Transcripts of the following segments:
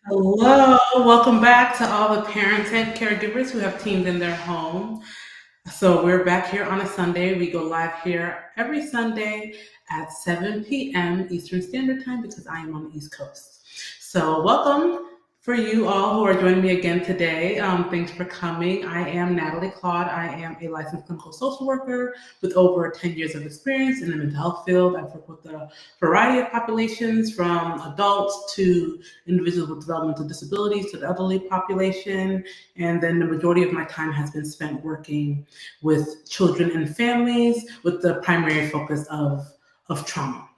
Hello, welcome back to all the parents and caregivers who have teamed in their home. So we're back here on a Sunday. We go live here every Sunday at 7 p.m. Eastern Standard Time because I am on the East Coast. So welcome for you all who are joining me again today. Thanks for coming. I am Natalie Claude. I am a licensed clinical social worker with over 10 years of experience in the mental health field. I've worked with a variety of populations from adults to individuals with developmental disabilities to the elderly population. And then the majority of my time has been spent working with children and families with the primary focus of trauma.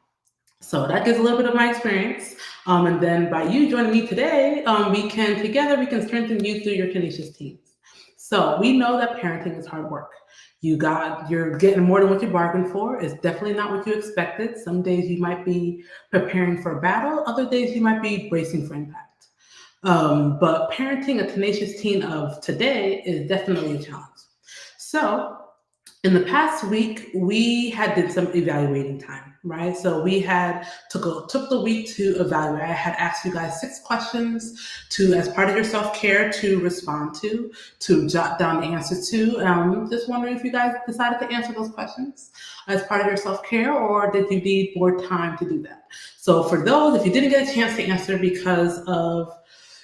So that gives a little bit of my experience. And then by you joining me today, we can strengthen you through your tenacious teens. So we know that parenting is hard work. You're getting more than what you bargained for. It's definitely not what you expected. Some days you might be preparing for battle. Other days you might be bracing for impact. But parenting a tenacious teen of today is definitely a challenge. So in the past week, we had did some evaluating time, right? So we had took the week to evaluate. I had asked you guys 6 questions to, as part of your self care, to respond to jot down the answers to. Just wondering if you guys decided to answer those questions as part of your self care, or did you need more time to do that? So for those, if you didn't get a chance to answer because of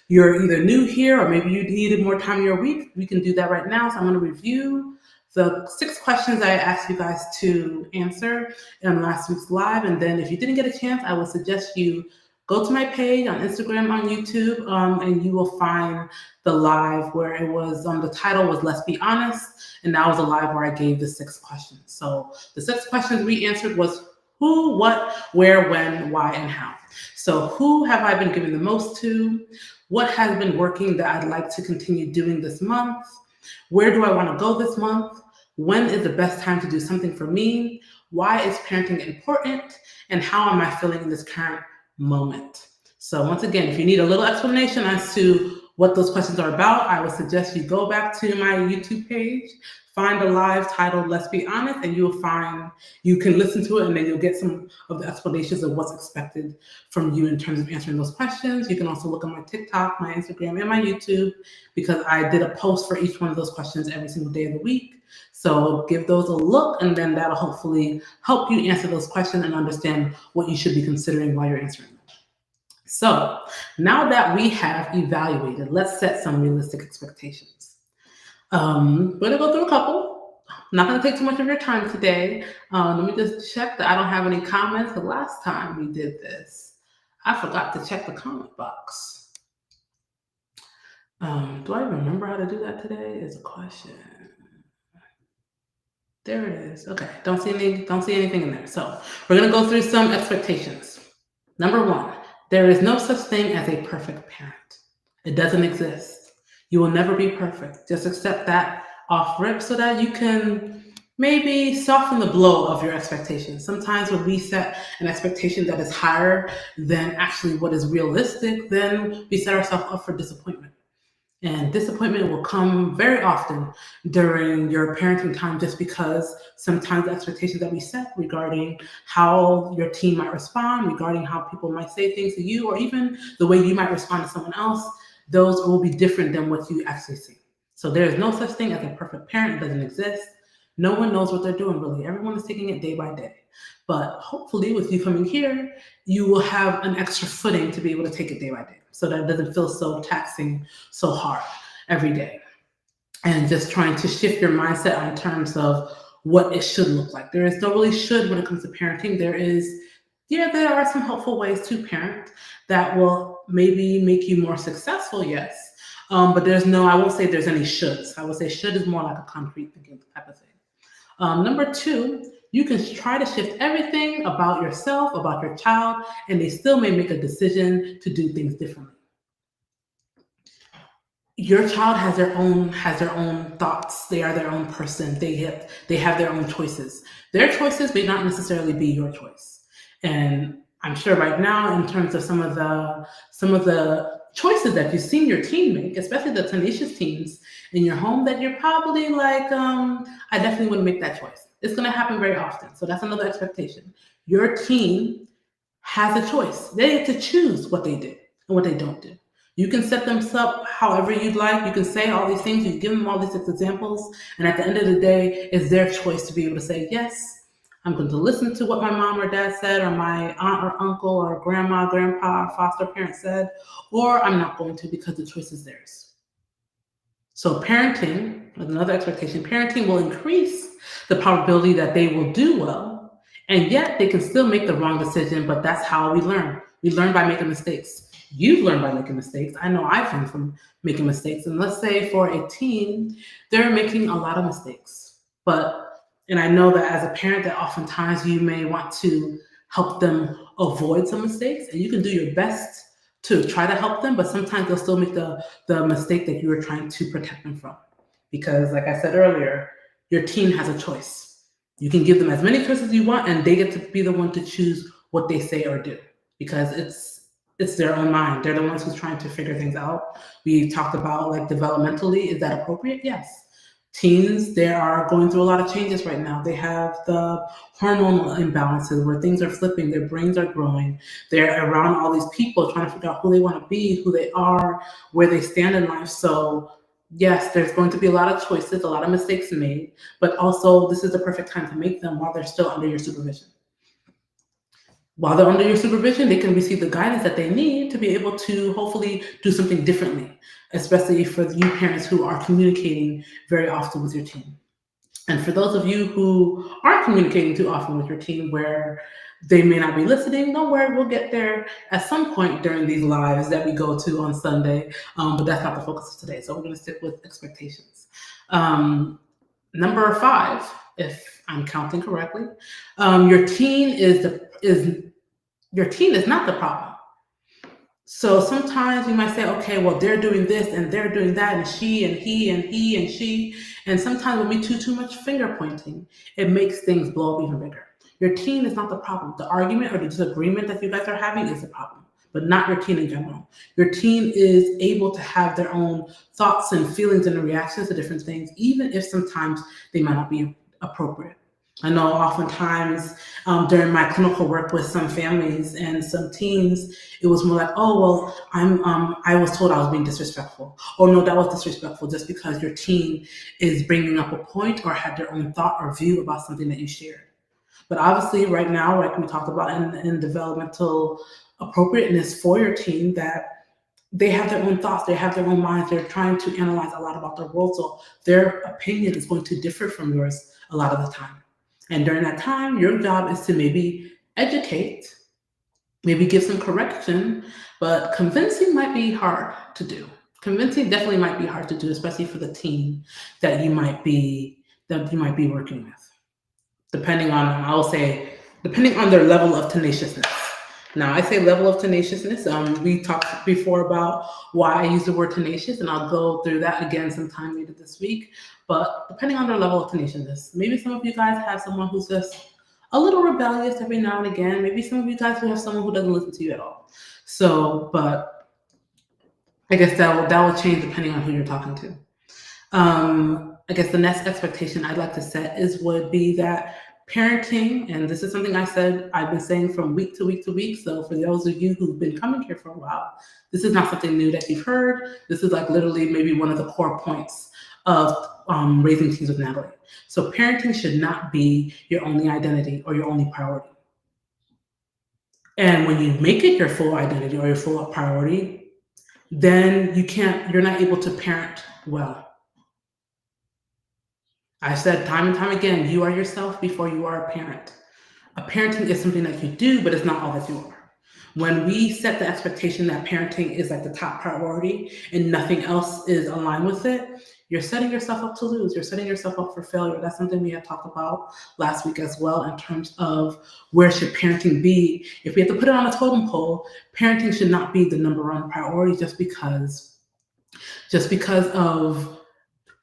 you're either new here or maybe you needed more time in your week, we can do that right now. So I'm going to review the 6 questions I asked you guys to answer in last week's live. And then if you didn't get a chance, I would suggest you go to my page on Instagram, on YouTube, and you will find the live where it was, the title was Let's Be Honest. And that was a live where I gave the 6 questions. So the 6 questions we answered was who, what, where, when, why, and how. So who have I been giving the most to? What has been working that I'd like to continue doing this month? Where do I want to go this month? When is the best time to do something for me? Why is parenting important? And how am I feeling in this current moment? So once again, if you need a little explanation as to what those questions are about, I would suggest you go back to my YouTube page, find a live titled Let's Be Honest, and you can listen to it and then you'll get some of the explanations of what's expected from you in terms of answering those questions. You can also look at my TikTok, my Instagram, and my YouTube because I did a post for each one of those questions every single day of the week. So give those a look, and then that'll hopefully help you answer those questions and understand what you should be considering while you're answering them. So now that we have evaluated, let's set some realistic expectations. We're gonna go through a couple. I'm not gonna take too much of your time today. Let me just check that I don't have any comments. The last time we did this, I forgot to check the comment box. Do I remember how to do that today? Is a question. There it is. Okay. Don't see anything in there. So we're gonna go through some expectations. Number one, there is no such thing as a perfect parent. It doesn't exist. You will never be perfect. Just accept that off rip so that you can maybe soften the blow of your expectations. Sometimes when we set an expectation that is higher than actually what is realistic, then we set ourselves up for disappointment. And disappointment will come very often during your parenting time just because sometimes the expectations that we set regarding how your teen might respond, regarding how people might say things to you, or even the way you might respond to someone else, those will be different than what you actually see. So there is no such thing as a perfect parent. It doesn't exist. No one knows what they're doing, really. Everyone is taking it day by day. But hopefully with you coming here, you will have an extra footing to be able to take it day by day so that it doesn't feel so taxing, so hard every day. And just trying to shift your mindset in terms of what it should look like. There is no really should when it comes to parenting. There are some helpful ways to parent that will maybe make you more successful, yes. But I won't say there's any shoulds. I would say should is more like a concrete thinking type of thing. Number two, you can try to shift everything about yourself, about your child, and they still may make a decision to do things differently. Your child has their own thoughts. They are their own person. They have their own choices. Their choices may not necessarily be your choice. And I'm sure right now, in terms of some of the choices that you've seen your teen make, especially the tenacious teens in your home, that you're probably like, I definitely wouldn't make that choice. It's going to happen very often. So that's another expectation. Your teen has a choice. They get to choose what they do and what they don't do. You can set them up however you'd like. You can say all these things. You can give them all these examples. And at the end of the day, it's their choice to be able to say, yes, I'm going to listen to what my mom or dad said, or my aunt or uncle, or grandma, grandpa, foster parent said, or I'm not going to, because the choice is theirs. So parenting, another expectation, parenting will increase the probability that they will do well, and yet they can still make the wrong decision, but that's how we learn. We learn by making mistakes. You've learned by making mistakes. I know I've learned from making mistakes. And let's say for a teen, they're making a lot of mistakes. And I know that as a parent, that oftentimes you may want to help them avoid some mistakes, and you can do your best to try to help them, but sometimes they'll still make the mistake that you were trying to protect them from. Because, like I said earlier, your teen has a choice. You can give them as many choices as you want, and they get to be the one to choose what they say or do, because it's their own mind. They're the ones who's trying to figure things out. We talked about, like, developmentally, is that appropriate? Yes. Teens, they are going through a lot of changes right now. They have the hormonal imbalances where things are flipping, their brains are growing. They're around all these people trying to figure out who they want to be, who they are, where they stand in life. So yes, there's going to be a lot of choices, a lot of mistakes made, but also this is the perfect time to make them while they're still under your supervision. While they're under your supervision, they can receive the guidance that they need to be able to hopefully do something differently, especially for you parents who are communicating very often with your teen. And for those of you who aren't communicating too often with your teen, where they may not be listening, don't worry, we'll get there at some point during these lives that we go to on Sunday, but that's not the focus of today. So we're going to stick with expectations. Number 5, if I'm counting correctly, your teen is not the problem. So sometimes you might say, okay, well, they're doing this and they're doing that, and she and he and he and she. And sometimes when we do too much finger pointing, it makes things blow up even bigger. Your teen is not the problem. The argument or the disagreement that you guys are having is the problem, but not your teen in general. Your teen is able to have their own thoughts and feelings and reactions to different things, even if sometimes they might not be appropriate. I know oftentimes during my clinical work with some families and some teens, it was more like, oh, well, I was told I was being disrespectful. Oh, no, that was disrespectful just because your teen is bringing up a point or had their own thought or view about something that you shared. But obviously right now, like we talked about in developmental appropriateness for your teen, that they have their own thoughts, they have their own minds, they're trying to analyze a lot about their world. So their opinion is going to differ from yours a lot of the time. And during that time, your job is to maybe educate, maybe give some correction, but convincing might be hard to do. Convincing definitely might be hard to do, especially for the teen that you might be working with. Depending on their level of tenaciousness. Now, I say level of tenaciousness. We talked before about why I use the word tenacious, and I'll go through that again sometime later this week. But depending on their level of tenaciousness, maybe some of you guys have someone who's just a little rebellious every now and again. Maybe some of you guys will have someone who doesn't listen to you at all. So, but I guess that will change depending on who you're talking to. I guess the next expectation I'd like to set would be that parenting, and this is something I've been saying from week to week to week. So for those of you who've been coming here for a while, this is not something new that you've heard. This is like literally maybe one of the core points of raising teens with Natalie. So parenting should not be your only identity or your only priority. And when you make it your full identity or your full priority, then you're not able to parent well. I've said time and time again, you are yourself before you are a parent. A parenting is something that you do, but it's not all that you are. When we set the expectation that parenting is like the top priority and nothing else is aligned with it, you're setting yourself up to lose. You're setting yourself up for failure. That's something we had talked about last week as well in terms of where should parenting be. If we have to put it on a totem pole, parenting should not be the number one priority just because of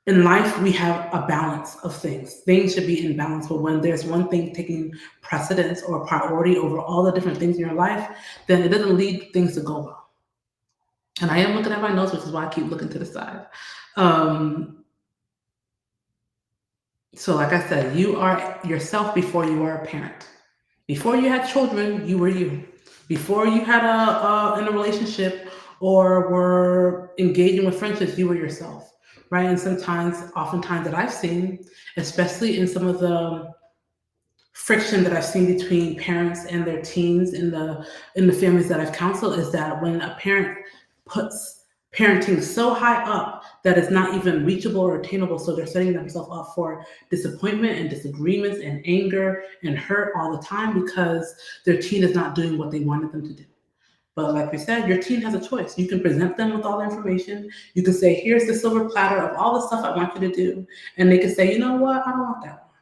in life, we have a balance of things. Things should be in balance, but when there's one thing taking precedence or priority over all the different things in your life, then it doesn't lead things to go well. And I am looking at my notes, which is why I keep looking to the side. So like I said, you are yourself before you are a parent. Before you had children, you were you. Before you had in a relationship or were engaging with friendships, you were yourself, right? And oftentimes that I've seen, especially in some of the friction that I've seen between parents and their teens in the families that I've counseled, is that when a parent puts parenting so high up that it's not even reachable or attainable, so they're setting themselves up for disappointment and disagreements and anger and hurt all the time because their teen is not doing what they wanted them to do. But like we said, your teen has a choice. You can present them with all the information. You can say, here's the silver platter of all the stuff I want you to do. And they can say, you know what? I don't want that one.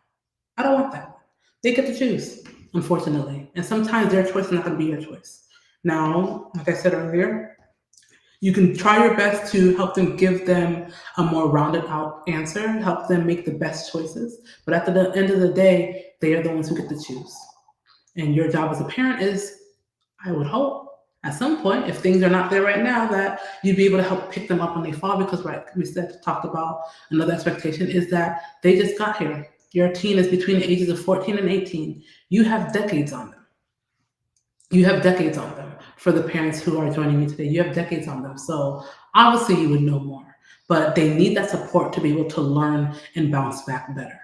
I don't want that one. They get to choose, unfortunately. And sometimes their choice is not going to be your choice. Now, like I said earlier, you can try your best to help them, give them a more rounded out answer, help them make the best choices. But at the end of the day, they are the ones who get to choose. And your job as a parent is, I would hope, at some point, if things are not there right now, that you'd be able to help pick them up when they fall. Because, right, talked about another expectation is that they just got here. Your teen is between the ages of 14 and 18. You have decades on them. You have decades on them. For the parents who are joining me today, you have decades on them. So obviously you would know more, but they need that support to be able to learn and bounce back better.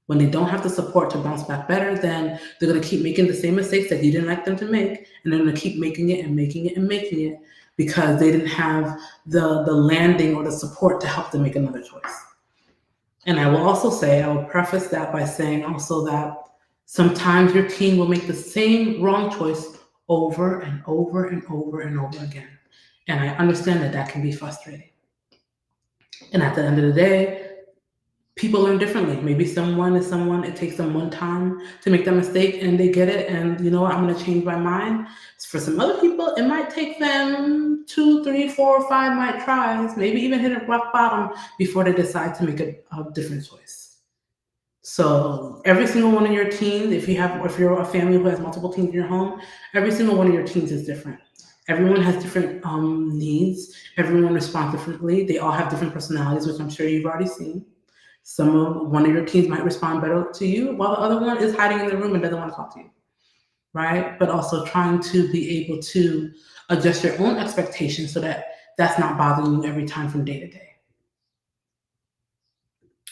When they don't have the support to bounce back better, then they're going to keep making the same mistakes that you didn't like them to make, and they're going to keep making it and making it and making it because they didn't have the landing or the support to help them make another choice. And I will also say, I will preface that by saying also that sometimes your teen will make the same wrong choice over and over and over and over again. And I understand that that can be frustrating. And at the end of the day, people learn differently. Maybe it takes them one time to make that mistake and they get it. And you know what, I'm going to change my mind. For some other people, it might take them 2, 3, 4, 5 might tries, maybe even hit a rock bottom before they decide to make a different choice. So every single one of your teens, if you're a family who has multiple teens in your home, every single one of your teens is different. Everyone has different needs. Everyone responds differently. They all have different personalities, which I'm sure you've already seen. One of your teens might respond better to you, while the other one is hiding in the room and doesn't want to talk to you, right? But also trying to be able to adjust your own expectations so that that's not bothering you every time from day to day.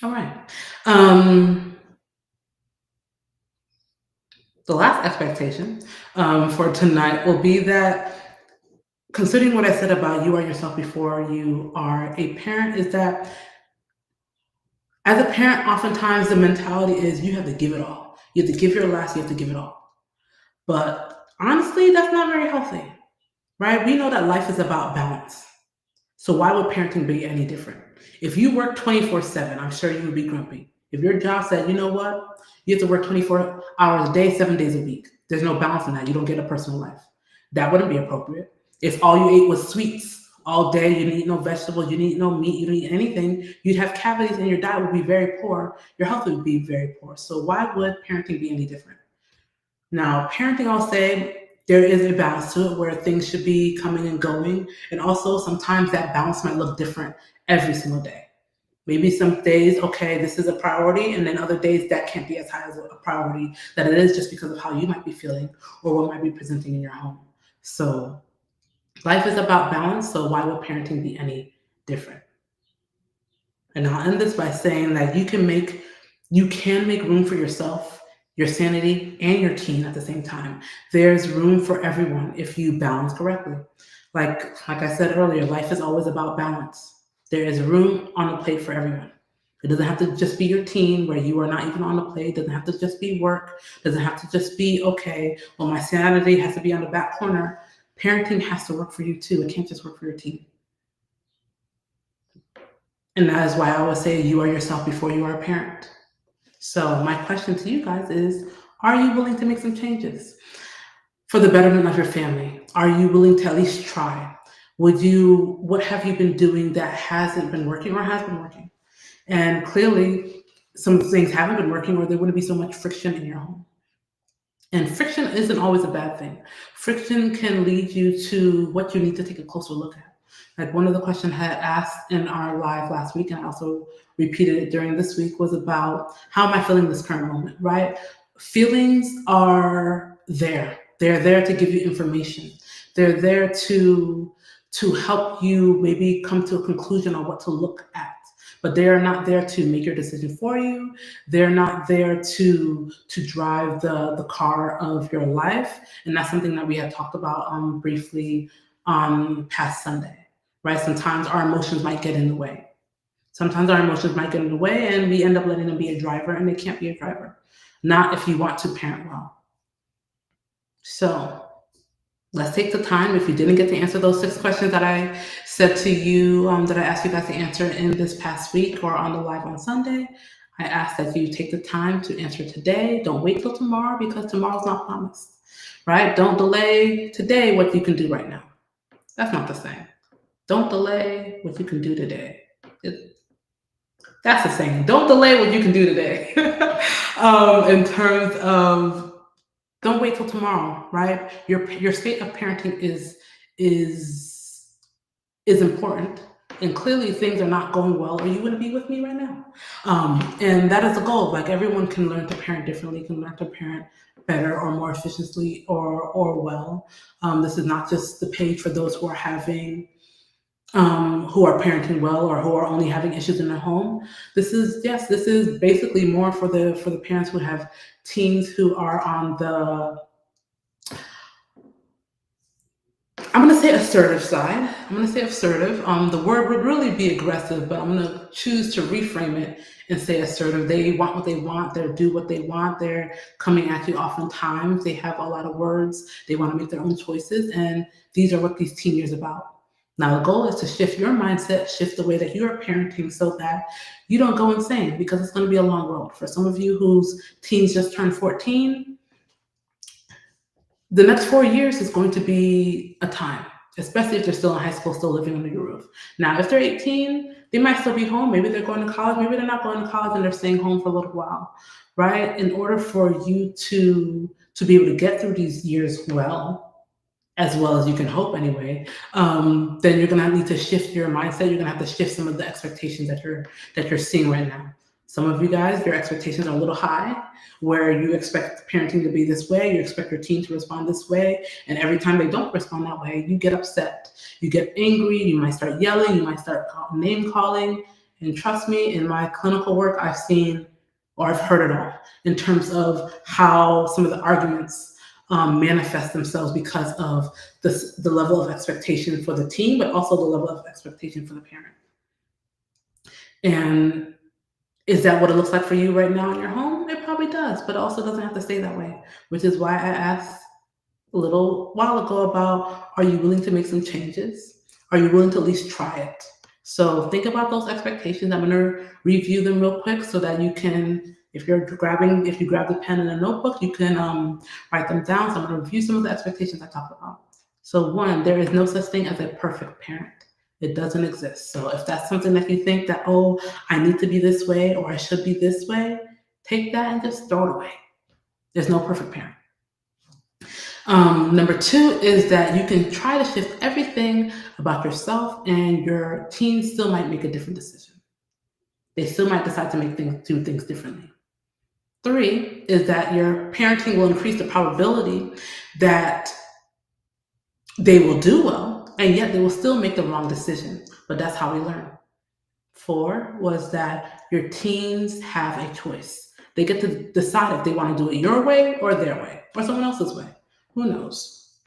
All right. The last expectation for tonight will be that, considering what I said about you are yourself before you are a parent, is that as a parent, oftentimes the mentality is you have to give it all. You have to give your last, you have to give it all. But honestly, that's not very healthy, right? We know that life is about balance. So why would parenting be any different? If you work 24/7, I'm sure you would be grumpy. If your job said, you know what, you have to work 24 hours a day, 7 days a week. There's no balance in that. You don't get a personal life. That wouldn't be appropriate. If all you ate was sweets all day, you didn't eat no vegetables, you didn't eat no meat, you didn't eat anything, you'd have cavities and your diet would be very poor. Your health would be very poor. So why would parenting be any different? Now, parenting, I'll say, there is a balance to it where things should be coming and going. And also, sometimes that balance might look different every single day. Maybe some days, okay, this is a priority, and then other days that can't be as high as a priority that it is just because of how you might be feeling or what might be presenting in your home. So, life is about balance, so why would parenting be any different? And I'll end this by saying that you can make room for yourself, your sanity, and your teen at the same time. There's room for everyone if you balance correctly. Like I said earlier, life is always about balance. There is room on the plate for everyone. It doesn't have to just be your teen where you are not even on the plate. It doesn't have to just be work. It doesn't have to just be, okay, well, my sanity has to be on the back corner. Parenting has to work for you too. It can't just work for your teen. And that is why I always say you are yourself before you are a parent. So my question to you guys is, are you willing to make some changes for the betterment of your family? Are you willing to at least try? What have you been doing that hasn't been working or has been working? And clearly some things haven't been working or there wouldn't be so much friction in your home. And friction isn't always a bad thing. Friction can lead you to what you need to take a closer look at. Like one of the questions I had asked in our live last week, and I also repeated it during this week, was about how am I feeling this current moment, right? Feelings are there. They're there to give you information. They're there to to help you maybe come to a conclusion on what to look at. But they are not there to make your decision for you. They're not there to drive the car of your life. And that's something that we had talked about briefly on past Sunday, right? Sometimes our emotions might get in the way. Sometimes our emotions might get in the way and we end up letting them be a driver, and they can't be a driver. Not if you want to parent well. So let's take the time. If you didn't get to answer those 6 questions that I said to you, that I asked you guys to answer in this past week or on the live on Sunday, I ask that you take the time to answer today. Don't wait till tomorrow, because tomorrow's not promised, right? Don't delay today what you can do right now. That's not the same. Don't delay what you can do today. That's the same. Don't delay what you can do today. In terms of, don't wait till tomorrow, right? Your state of parenting is important, and clearly things are not going well, or you wouldn't be with me right now. And that is the goal. Like, everyone can learn to parent differently, can learn to parent better or more efficiently or well. This is not just the page for those who are having who are parenting well, or who are only having issues in their home. This is basically more for the parents who have teens who are on the, I'm going to say assertive side. I'm going to say assertive. The word would really be aggressive, but I'm going to choose to reframe it and say assertive. They want what they want. They do what they want. They're coming at you oftentimes. They have a lot of words. They want to make their own choices. And these are what these teen years are about. Now, the goal is to shift your mindset, shift the way that you're parenting, so that you don't go insane, because it's going to be a long road. For some of you whose teens just turned 14, the next 4 years is going to be a time, especially if they're still in high school, still living under your roof. Now, if they're 18, they might still be home. Maybe they're going to college. Maybe they're not going to college and they're staying home for a little while, right? In order for you to be able to get through these years well as you can hope anyway, then you're gonna need to shift your mindset. You're gonna have to shift some of the expectations that you're seeing right now. Some of you guys, your expectations are a little high, where you expect parenting to be this way, you expect your teen to respond this way, and every time they don't respond that way, you get upset, you get angry, you might start yelling, you might start name calling. And trust me, in my clinical work, I've seen, or I've heard it all, in terms of how some of the arguments manifest themselves because of the level of expectation for the teen, but also the level of expectation for the parent. And is that what it looks like for you right now in your home? It probably does, but it also doesn't have to stay that way, which is why I asked a little while ago about, are you willing to make some changes? Are you willing to at least try it? So think about those expectations. I'm going to review them real quick so that you can, if you grab the pen and a notebook, you can write them down. So I'm going to review some of the expectations I talked about. So 1, there is no such thing as a perfect parent. It doesn't exist. So if that's something that you think that, oh, I need to be this way, or I should be this way, take that and just throw it away. There's no perfect parent. Number 2 is that you can try to shift everything about yourself, and your teen still might make a different decision. They still might decide to do things differently. 3 is that your parenting will increase the probability that they will do well, and yet they will still make the wrong decision. But that's how we learn. 4 was that your teens have a choice. They get to decide if they want to do it your way or their way, or someone else's way. Who knows?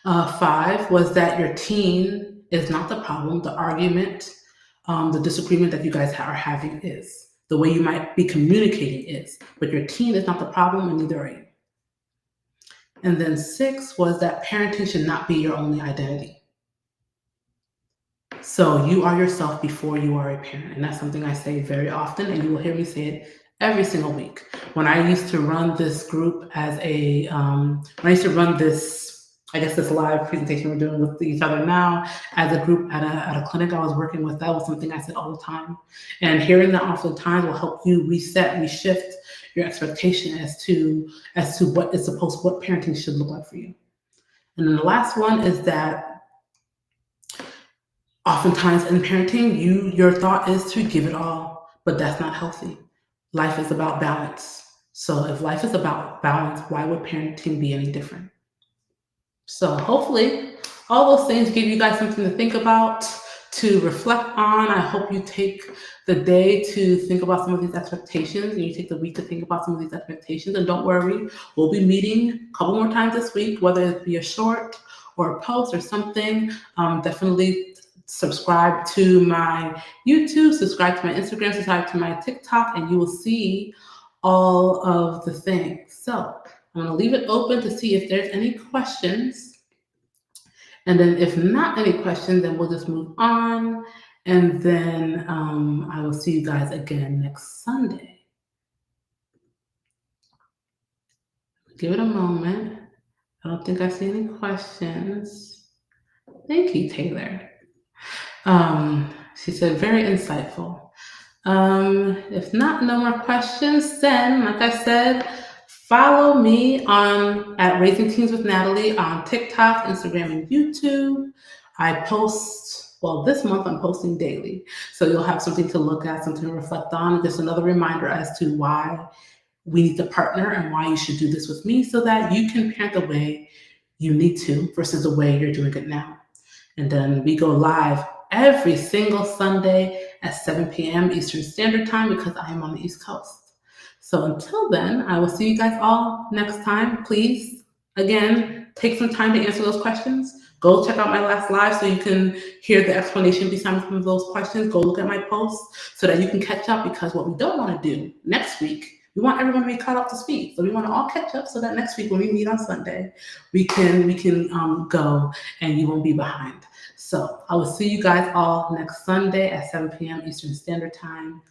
5 was that your teen is not the problem. The argument, the disagreement that you guys are having is. The way you might be communicating is. But your teen is not the problem, and neither are you. And then 6 was that parenting should not be your only identity. So you are yourself before you are a parent. And that's something I say very often, and you will hear me say it every single week. When I used to run this group as this live presentation we're doing with each other now, as a group at a clinic I was working with, that was something I said all the time. And hearing that oftentimes will help you reset, reshift your expectation as to what parenting should look like for you. And then the last one is that oftentimes in parenting, your thought is to give it all, but that's not healthy. Life is about balance. So if life is about balance, why would parenting be any different? So hopefully all those things give you guys something to think about, to reflect on. I hope you take the day to think about some of these expectations, and you take the week to think about some of these expectations. And don't worry, we'll be meeting a couple more times this week, whether it be a short or a post or something. Definitely subscribe to my YouTube, subscribe to my Instagram, subscribe to my TikTok, and you will see all of the things. So I'm going to leave it open to see if there's any questions. And then if not any questions, then we'll just move on. And then I will see you guys again next Sunday. Give it a moment. I don't think I see any questions. Thank you, Taylor. She said, very insightful. If not, no more questions, then, like I said, follow me at Raising Teens with Natalie on TikTok, Instagram, and YouTube. I post, well, this month I'm posting daily. So you'll have something to look at, something to reflect on. Just another reminder as to why we need to partner and why you should do this with me so that you can parent the way you need to versus the way you're doing it now. And then we go live every single Sunday at 7 p.m. Eastern Standard Time because I am on the East Coast. So until then, I will see you guys all next time. Please, again, take some time to answer those questions. Go check out my last live so you can hear the explanation behind some of those questions. Go look at my posts so that you can catch up, because what we don't want to do next week, we want everyone to be caught up to speed. So we want to all catch up so that next week when we meet on Sunday, we can go and you won't be behind. So I will see you guys all next Sunday at 7 p.m. Eastern Standard Time.